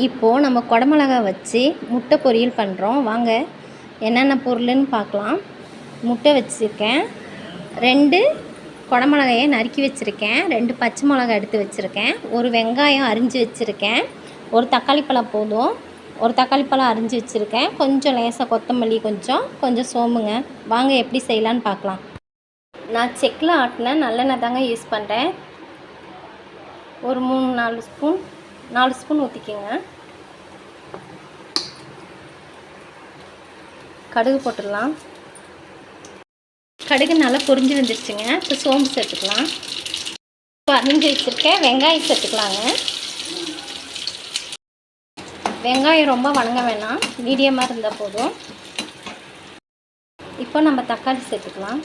இப்போது நம்ம குடமிளகா வச்சு முட்டை பொரியல் பண்ணுறோம். வாங்க என்னென்ன பொருள்னு பார்க்கலாம். முட்டை வச்சுருக்கேன், 2 குடமிளகாயை நறுக்கி வச்சுருக்கேன், 2 பச்சை மிளகாய் எடுத்து வச்சுருக்கேன், ஒரு வெங்காயம் அரிஞ்சு வச்சுருக்கேன், ஒரு தக்காளி பழம் போதும், ஒரு தக்காளி பழம் அரிஞ்சு வச்சுருக்கேன், கொஞ்சம் லேசாக கொத்தமல்லி, கொஞ்சம் சோம்புங்க. வாங்க எப்படி செய்யலான்னு பார்க்கலாம். நான் செக்கில் ஆட்டின நல்லெண்ணெய் தாங்க யூஸ் பண்ணுறேன். ஒரு 4 ஸ்பூன் ஊற்றிக்கிங்க. கடுகு போட்டுடலாம். கடுகு நல்லா பொரிஞ்சு வந்துருச்சுங்க. இப்போ சோம்பு சேர்த்துக்கலாம். இப்போ அரிஞ்சு வச்சுருக்கேன் வெங்காயம் சேர்த்துக்கலாங்க. வெங்காயம் ரொம்ப வணங்க வேணாம், மீடியமாக இருந்தால் போதும். இப்போ நம்ம தக்காளி சேர்த்துக்கலாம்.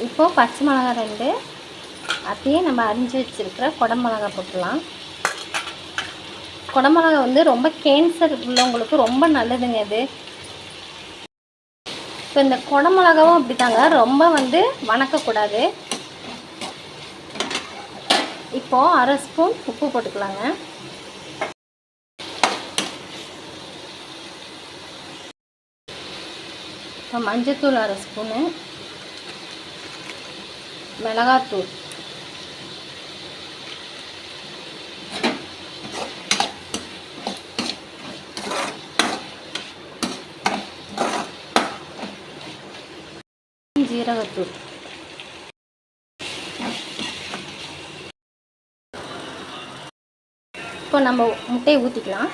இப்போது பச்சை மிளகா 2, அதையே நம்ம அரிஞ்சு வச்சுருக்கிற குடமிளகா போட்டுடலாம். குடமிளகா வந்து ரொம்ப கேன்சர் உள்ளவங்களுக்கு ரொம்ப நல்லதுங்க இது. இப்போ இந்த குடமிளகாவும் அப்படி தாங்க, ரொம்ப வந்து வணக்கக்கூடாது. இப்போது 1/2 ஸ்பூன் உப்பு போட்டுக்கலாங்க. இப்போ மஞ்சத்தூள் 1/2 ஸ்பூனு, மிளகாத்தூள், ஜீரகத்தூள், இப்போ நம்ம முட்டையை ஊற்றிக்கலாம்.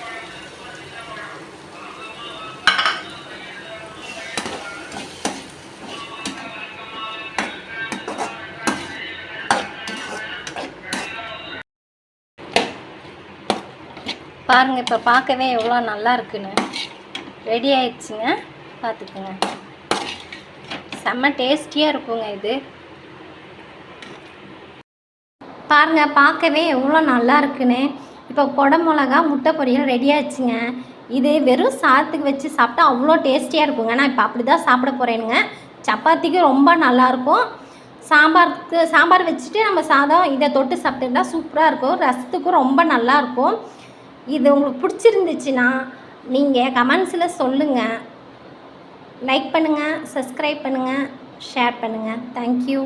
பாருங்கள், இப்போ பார்க்கவே எவ்வளோ நல்லா இருக்குன்னு. ரெடி ஆயிடுச்சுங்க, பார்த்துக்குங்க. செம்ம டேஸ்டியாக இருக்குங்க இது. பாருங்கள், பார்க்கவே எவ்வளோ நல்லா இருக்குன்னு. இப்போ குடமிளகா முட்டை பொரியல் ரெடி ஆயிடுச்சுங்க. இது வெறும் சாதத்துக்கு வச்சு சாப்பிட்டா அவ்வளோ டேஸ்டியாக இருக்குங்க. நான் இப்போ அப்படி தான் சாப்பிட போகிறேனுங்க. சப்பாத்திக்கு ரொம்ப நல்லாயிருக்கும். சாம்பார் வச்சுட்டு நம்ம சாதம் இதை தொட்டு சாப்பிட்டுருந்தா சூப்பராக இருக்கும். ரசத்துக்கும் ரொம்ப நல்லாயிருக்கும். இது உங்களுக்கு பிடிச்சிருந்துச்சுன்னா நீங்கள் கமெண்ட்ஸில் சொல்லுங்கள். லைக் பண்ணுங்கள், சப்ஸ்கிரைப் பண்ணுங்கள், ஷேர் பண்ணுங்கள். தேங்க்யூ.